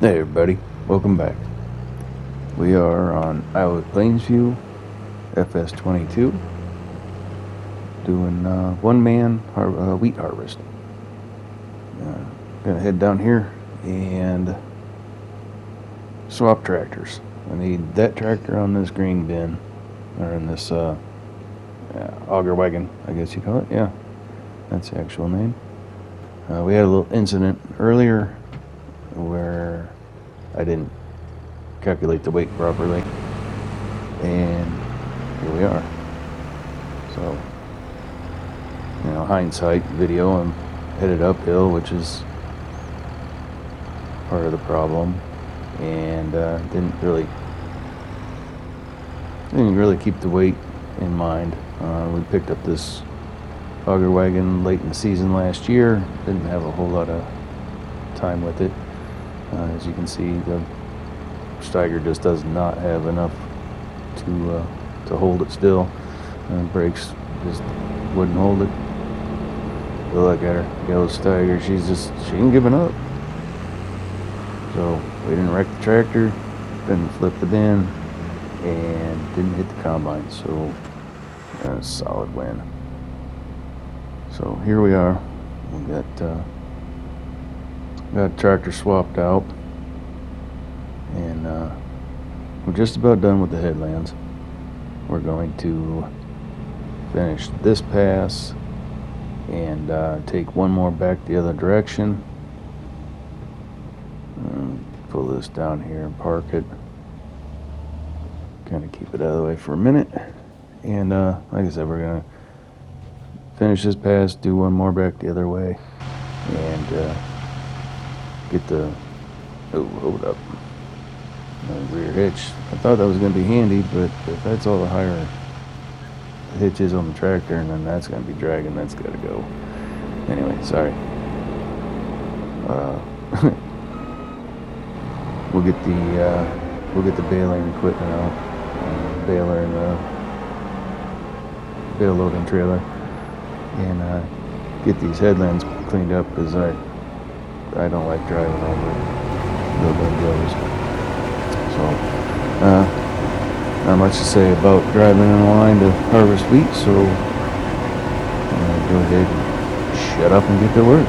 Hey everybody, welcome back. We are on Iowa Plainsview, fs22, doing one-man wheat harvest. Gonna head down here and swap tractors. I need that tractor on this green bin, or in this auger wagon, I guess you call it. Yeah, that's the actual name. We had a little incident earlier where I didn't calculate the weight properly, and here we are. So, hindsight video, I'm headed uphill, which is part of the problem, and didn't really keep the weight in mind. We picked up this auger wagon late in the season last year. Didn't have a whole lot of time with it. As you can see, the Steiger just does not have enough to hold it still. Brakes just wouldn't hold it. But look at her, yellow Steiger. She ain't giving up. So we didn't wreck the tractor, didn't flip the bin, and didn't hit the combine. So a solid win. So here we are. We got tractor swapped out, and we're just about done with the headlands. We're going to finish this pass and take one more back the other direction. Pull this down here and park it. Kind of keep it out of the way for a minute. And like I said, we're going to finish this pass, do one more back the other way, and get the, hold up, rear hitch. I thought that was going to be handy, but if that's all the higher hitch is on the tractor, and then that's going to be dragging, that's got to go. Anyway, sorry. We'll get the baling equipment out, baler and bale loading trailer, and get these headlands cleaned up, because I don't like driving over real big roads. So not much to say about driving in a line to harvest wheat, so go ahead and shut up and get to work.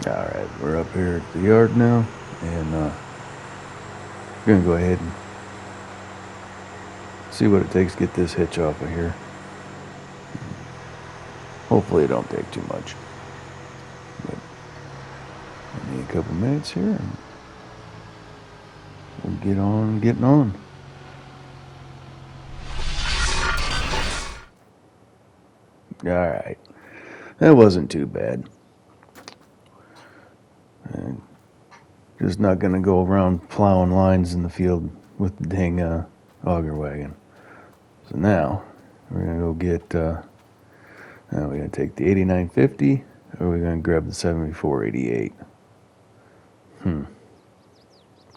Alright, we're up here at the yard now, and we're gonna go ahead and see what it takes to get this hitch off of here. Hopefully it don't take too much. But I need a couple minutes here, and we'll get on getting on. Alright, that wasn't too bad. And just not gonna go around plowing lines in the field with the dang auger wagon. So now we're gonna go get. Now we're gonna take the 8950, or we're gonna grab the 7488.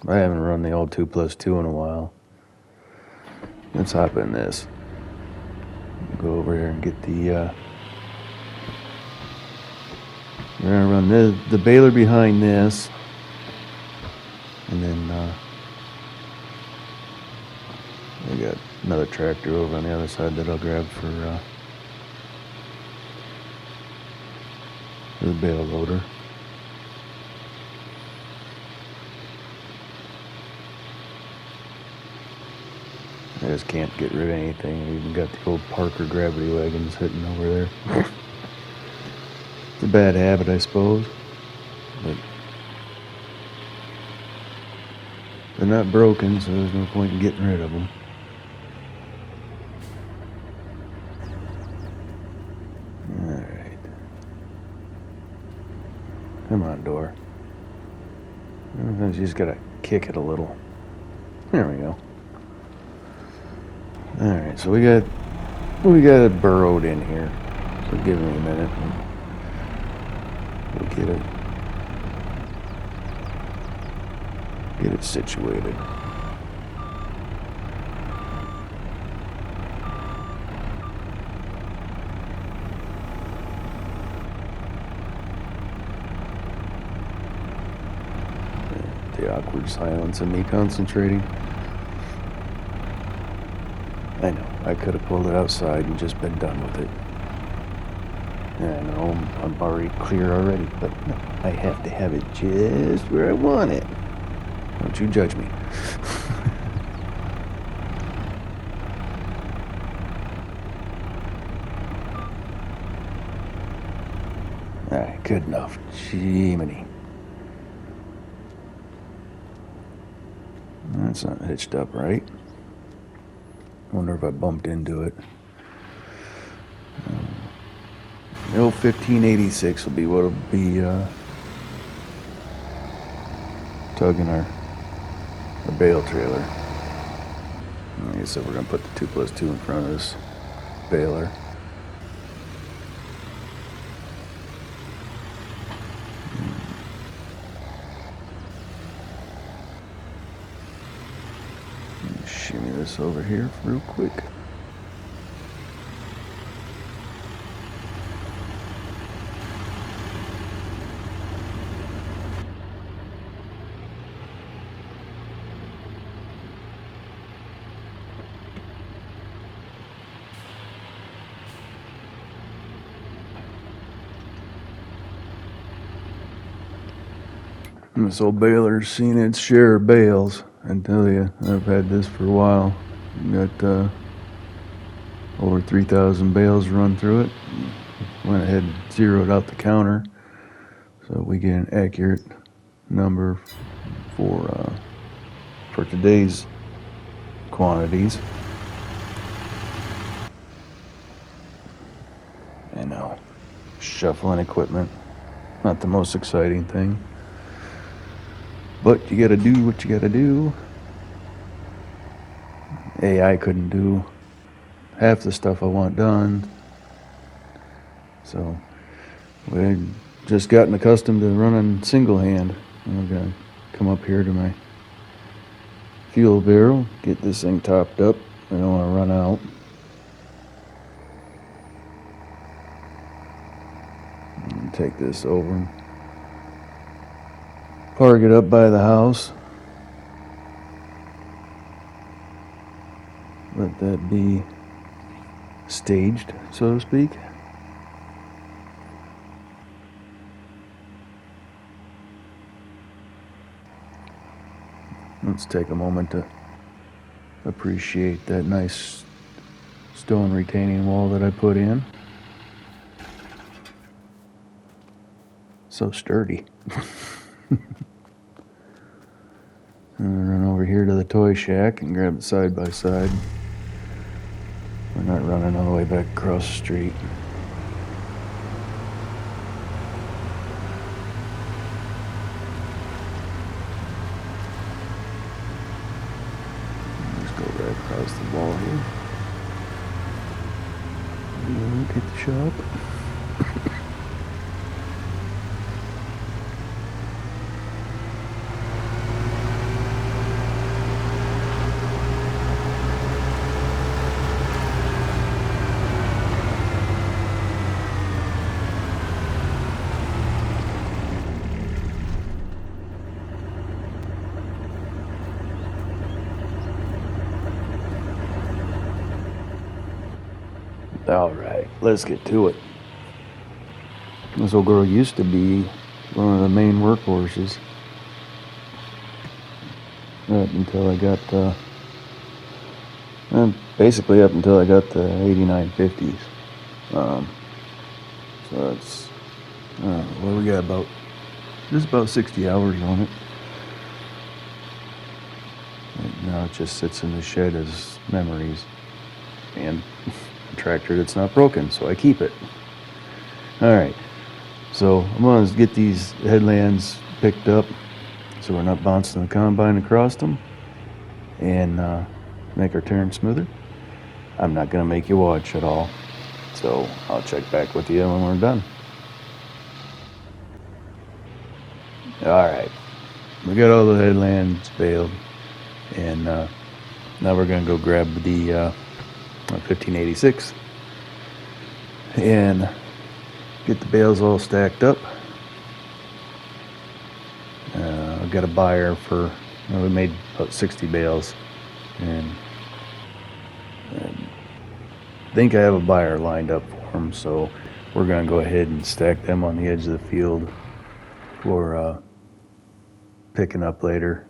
I haven't run the old 2+2 in a while. Let's hop in this. Go over here and get the. We're gonna run the baler behind this, and then I got another tractor over on the other side that I'll grab for the bale loader. I just can't get rid of anything. I even got the old Parker gravity wagons sitting over there. It's a bad habit, I suppose, but they're not broken, so there's no point in getting rid of them. Alright. Come on, door. Sometimes you just gotta kick it a little. There we go. Alright, so we got it burrowed in here. So give me a minute. We'll get it situated. The awkward silence of me concentrating. I know, I could have pulled it outside and just been done with it. I know, I'm already clear already, but no, I have to have it just where I want it. Don't you judge me. Alright, good enough. Jiminy. That's not hitched up right. Wonder if I bumped into it. The old 1586 will be what'll be tugging our bale trailer. Like I said, we're gonna put the 2+2 in front of this baler. Shimmy this over here real quick. This old baler's seen its share of bales. I tell you, I've had this for a while. Got over 3,000 bales run through it. Went ahead and zeroed out the counter so we get an accurate number for today's quantities. I know, shuffling equipment, not the most exciting thing. But you gotta do what you gotta do. AI couldn't do half the stuff I want done. So we just gotten accustomed to running single hand. I'm gonna come up here to my fuel barrel, get this thing topped up. I don't want to run out. And take this over and park it up by the house. Let that be staged, so to speak. Let's take a moment to appreciate that nice stone retaining wall that I put in. So sturdy. And run over here to the toy shack and grab the side-by-side. We're not running all the way back across the street. Let's go right across the wall here. Look at the shop. All right, let's get to it. This old girl used to be one of the main workhorses. Up until I got, basically up until I got the 8950s. So it's, well, we got just about 60 hours on it. And now it just sits in the shed as memories. And a tractor that's not broken, so I keep it. Alright, so I'm going to get these headlands picked up so we're not bouncing the combine across them and make our turn smoother. I'm not going to make you watch at all, so I'll check back with you when we're done. Alright, we got all the headlands baled, and now we're going to go grab the 1586 and get the bales all stacked up. I've got a buyer for, we made about 60 bales, and I think I have a buyer lined up for them, so we're going to go ahead and stack them on the edge of the field for picking up later.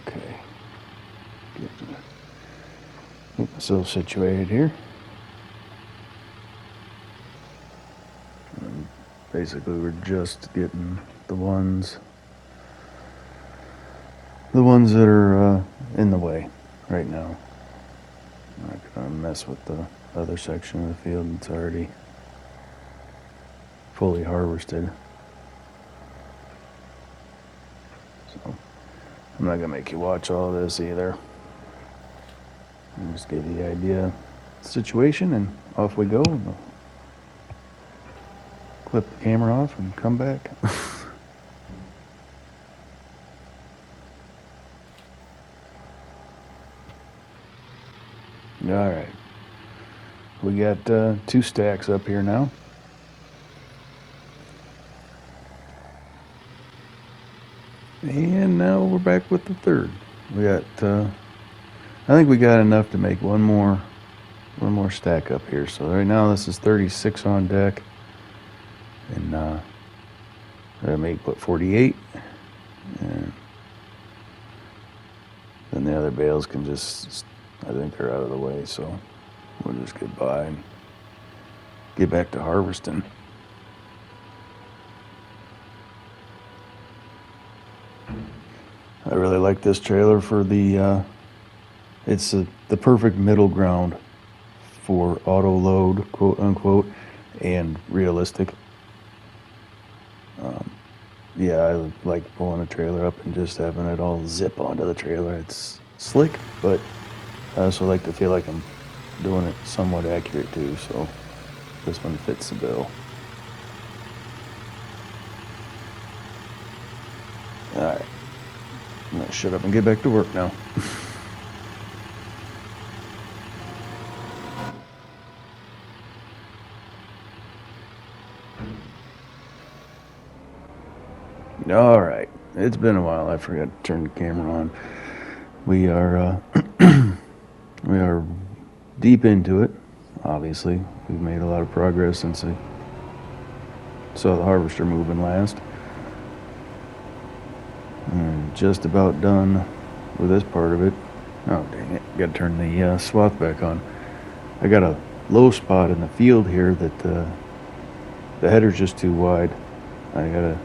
Okay, get myself situated here. And basically, we're just getting the ones that are in the way right now. I'm not gonna mess with the other section of the field that's already fully harvested. So I'm not gonna make you watch all this either. I'll just give you the idea of the situation, and off we go. We'll clip the camera off and come back. All right, we got 2 stacks up here now. And now we're back with the third. We got, I think we got enough to make one more stack up here. So right now this is 36 on deck, and I make 48, and then the other bales can just, I think they're out of the way, so we'll just get by and get back to harvesting. I really like this trailer for the, it's the perfect middle ground for auto load, quote unquote, and realistic. Yeah, I like pulling a trailer up and just having it all zip onto the trailer. It's slick, but I also like to feel like I'm doing it somewhat accurate too, so this one fits the bill. Alright, I'm gonna shut up and get back to work now. All right, it's been a while. I forgot to turn the camera on. We are we are deep into it. Obviously, we've made a lot of progress since I saw the harvester moving last. And just about done with this part of it. Oh dang it! Got to turn the swath back on. I got a low spot in the field here that the header's just too wide. I gotta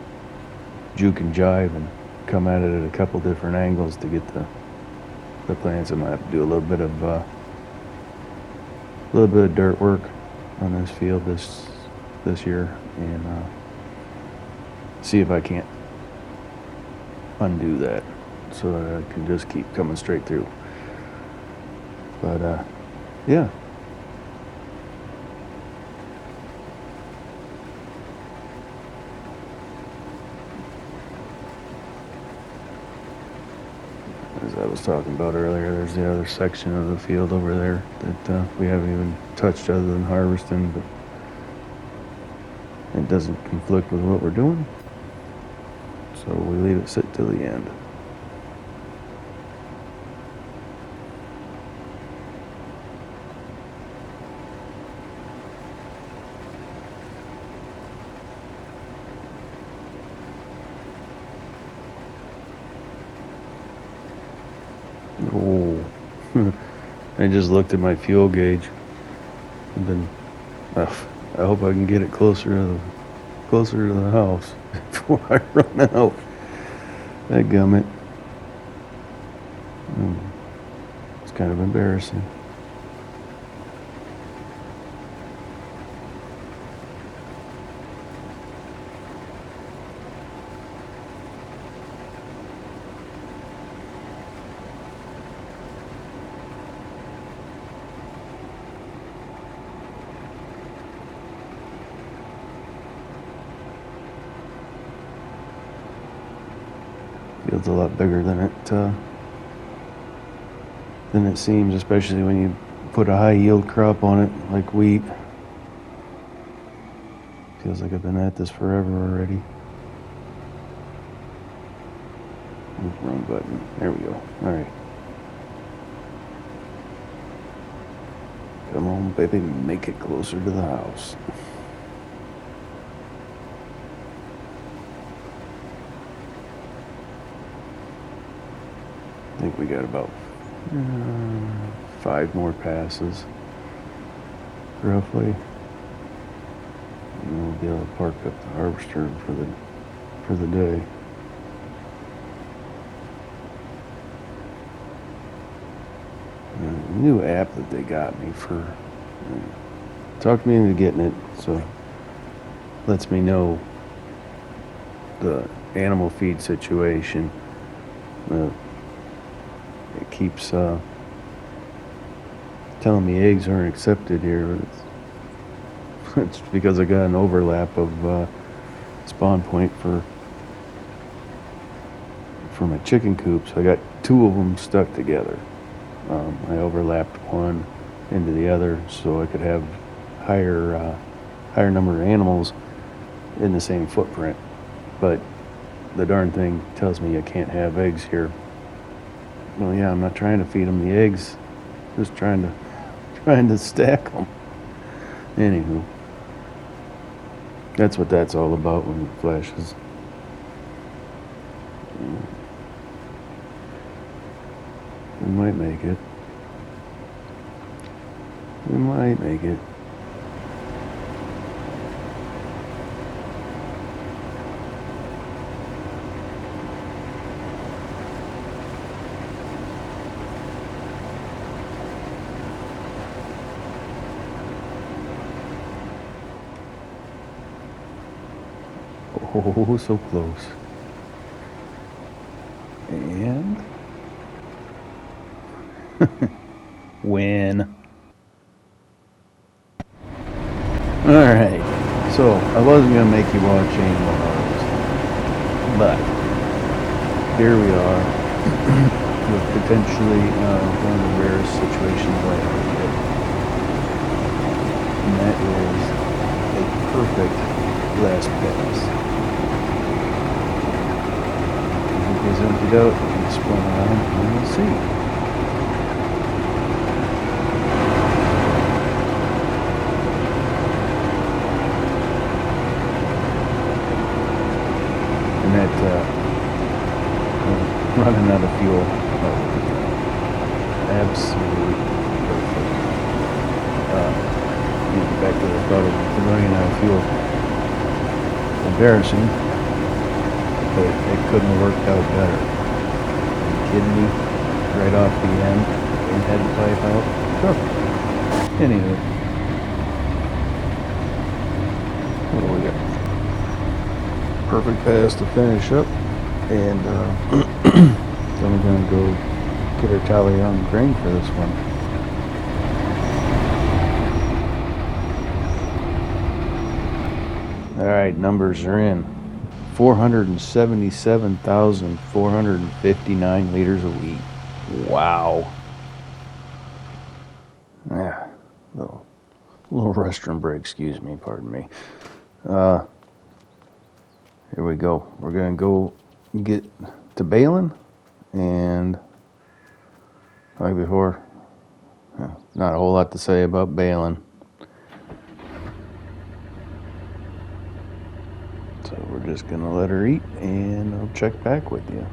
juke and jive and come at it at a couple different angles to get the plants. I'm gonna have to do a little bit of dirt work on this field this year and see if I can't undo that so that I can just keep coming straight through. But yeah. As I was talking about earlier, there's the other section of the field over there that we haven't even touched other than harvesting, but it doesn't conflict with what we're doing, so we leave it sit till the end. Oh, I just looked at my fuel gauge and then I hope I can get it closer to the house before I run out. Dadgummit. It's kind of embarrassing. Field's a lot bigger than it seems, especially when you put a high yield crop on it like wheat. Feels like I've been at this forever already. Wrong button. There we go. All right. Come on, baby, make it closer to the house. I think we got about 5 more passes, roughly. And we'll be able to park up the harvester for the day. A new app that they got me for talked me into getting it, so lets me know the animal feed situation. It keeps telling me eggs aren't accepted here. It's because I got an overlap of spawn point for my chicken coops. I got 2 of them stuck together. I overlapped one into the other so I could have higher number of animals in the same footprint. But the darn thing tells me I can't have eggs here. Well, yeah, I'm not trying to feed them the eggs, just trying to stack them. Anywho, that's what that's all about when it flashes. We might make it. We might make it. Oh, so close. And win. All right. So I wasn't gonna make you watch animal harvest, but here we are with potentially one of the rarest situations I ever get, and that is a perfect last pass. is emptied out and spun around, and we'll see. And that running out of fuel, absolutely perfect. Getting back to the thought of running out of fuel, embarrassing, but it couldn't have worked out better. Are you kidding me? Right off the end and had the pipe out. Huh. Anyway, what do we got? Perfect pass to finish up, and then we're going to go get our tally on grain for this one. Alright, numbers are in. 477,459 liters of wheat. Wow. Yeah, little restroom break, excuse me, pardon me. Here we go. We're going to go get to baling, and like before, not a whole lot to say about baling. So we're just going to let her eat, and I'll check back with you.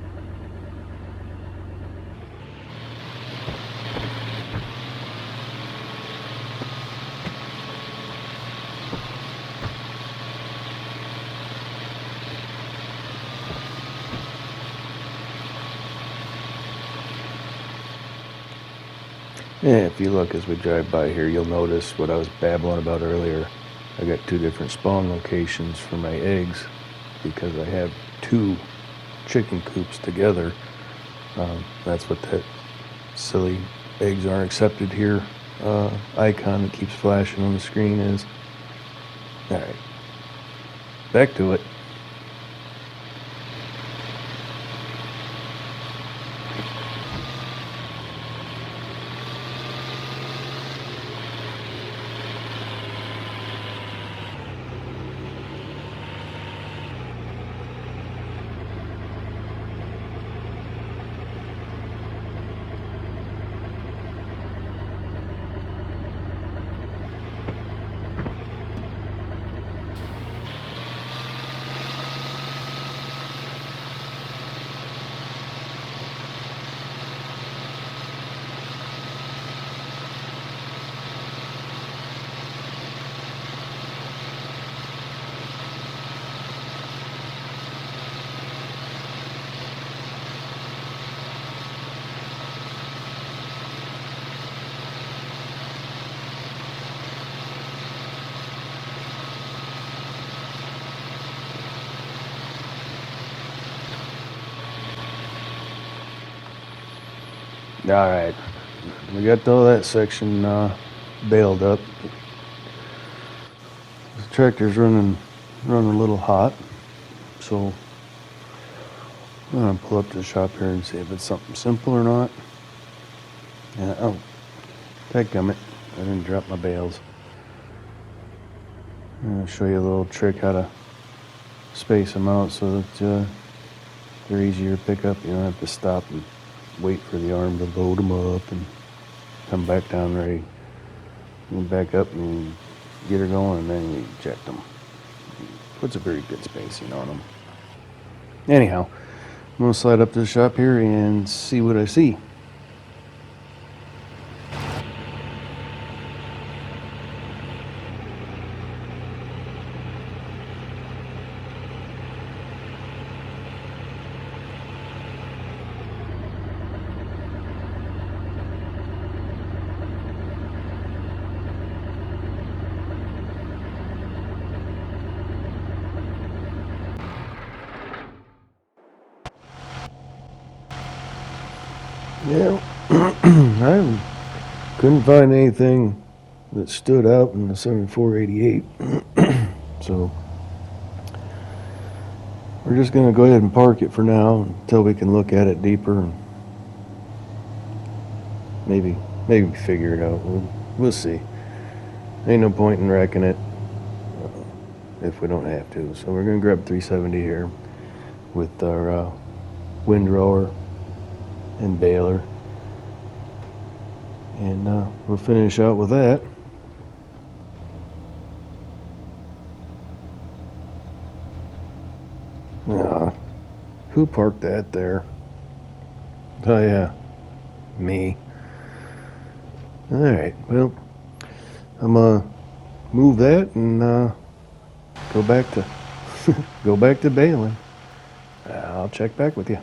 Yeah, if you look as we drive by here, you'll notice what I was babbling about earlier. I got 2 different spawn locations for my eggs because I have 2 chicken coops together. That's what that silly eggs aren't accepted here icon that keeps flashing on the screen is. Alright, back to it. Alright, we got all that section baled up. The tractor's running a little hot, so I'm gonna pull up to the shop here and see if it's something simple or not. And oh, dadgummit, I didn't drop my bales. I'm gonna show you a little trick how to space them out so that they're easier to pick up. You don't have to stop and wait for the arm to load them up and come back down ready. You back up and get her going, and then you eject them. Puts a very good spacing on them. Anyhow, I'm going to slide up to the shop here and see what I see. Yeah, I couldn't find anything that stood out in the 7488, so we're just going to go ahead and park it for now until we can look at it deeper and maybe figure it out. We'll see. Ain't no point in wrecking it if we don't have to. So we're going to grab 370 here with our windrower and baler. And we'll finish out with that. Who parked that there? Oh yeah, me. Alright, well, I'm gonna move that and go back to go back to baling. I'll check back with you.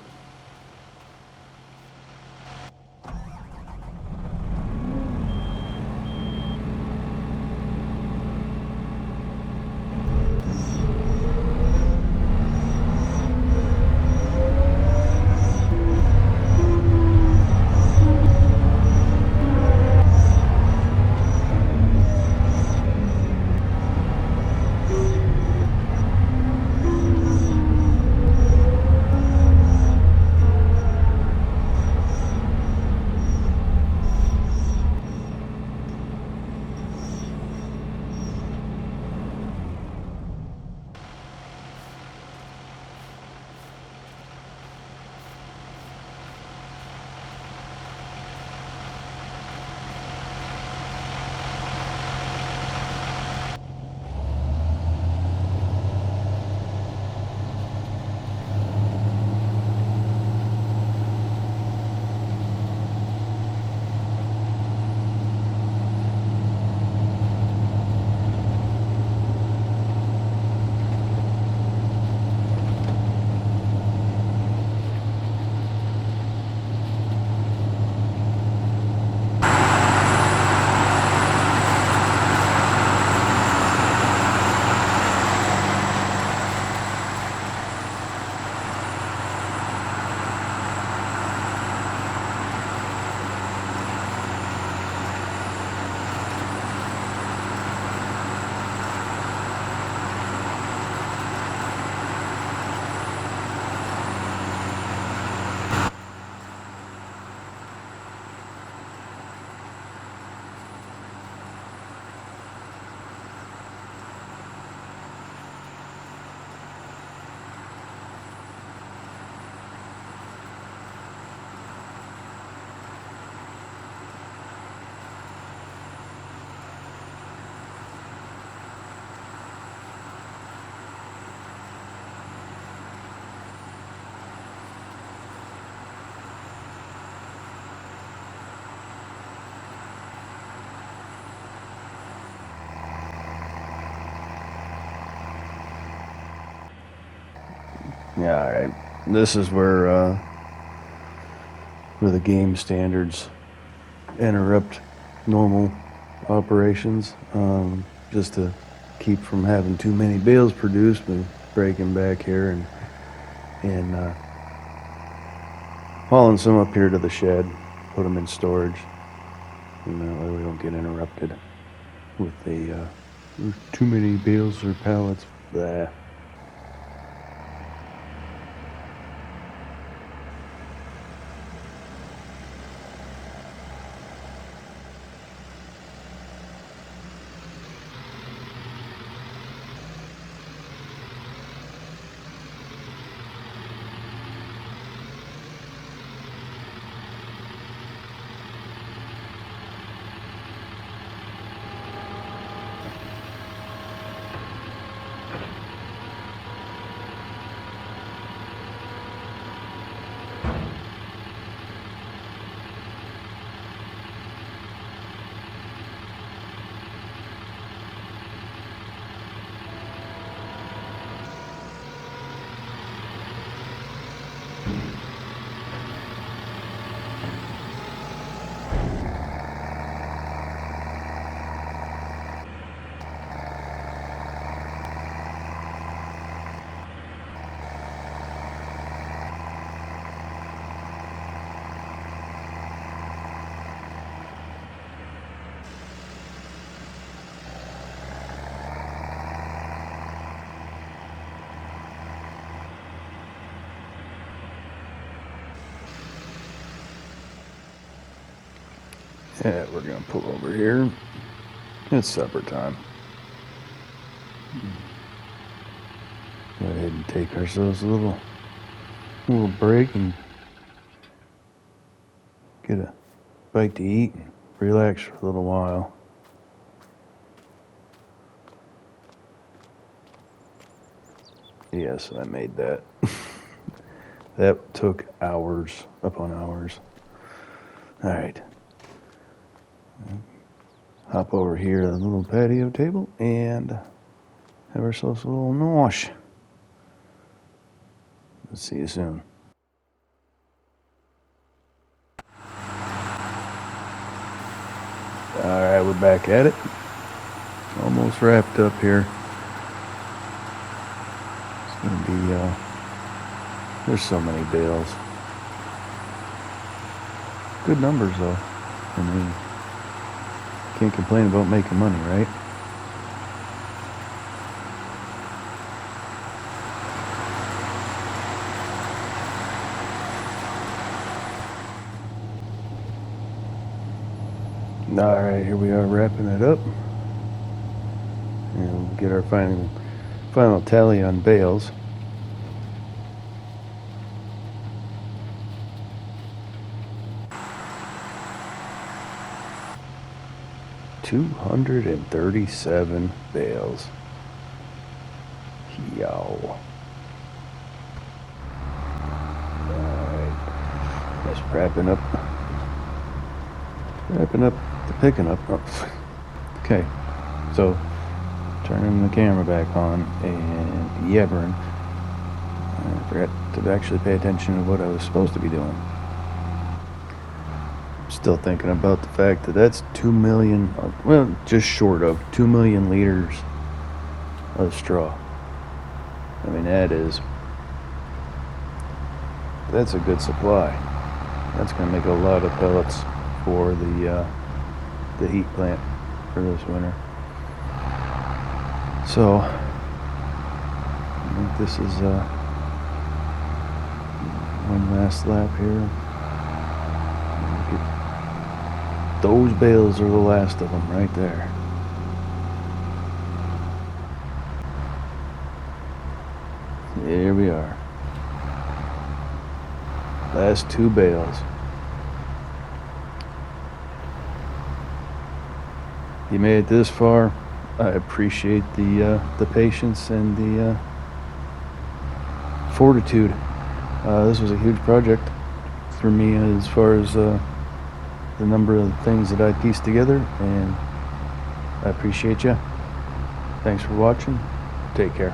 Yeah, alright. This is where the game standards interrupt normal operations, just to keep from having too many bales produced. We're breaking back here and hauling some up here to the shed, put them in storage, and that way we don't get interrupted with the too many bales or pallets. Blah. Yeah, we're gonna pull over here. It's supper time. Go ahead and take ourselves a little a little break and get a bite to eat and relax for a little while. Yes, I made that. That took hours upon hours. All right. Hop over here to the little patio table and have ourselves a little nosh. Let's see you soon. All right, we're back at it. Almost wrapped up here. It's gonna be, there's so many bales. Good numbers though. I mean, can't complain about making money, right? All right, here we are wrapping it up. And we'll get our final tally on bales. $237 bales. Yow. Alright. Just wrapping up the picking up. Oh. Okay. So turning the camera back on and yabbering. I forgot to actually pay attention to what I was supposed to be doing. Still thinking about the fact that that's 2 million, well, just short of 2 million liters of straw. I mean, that's a good supply. That's going to make a lot of pellets for the heat plant for this winter. So I think this is one last lap here. Those bales are the last of them right there. Here we are. Last 2 bales. You made it this far. I appreciate the patience and the fortitude. This was a huge project for me as far as the number of things that I pieced together, and I appreciate you. Thanks for watching. Take care.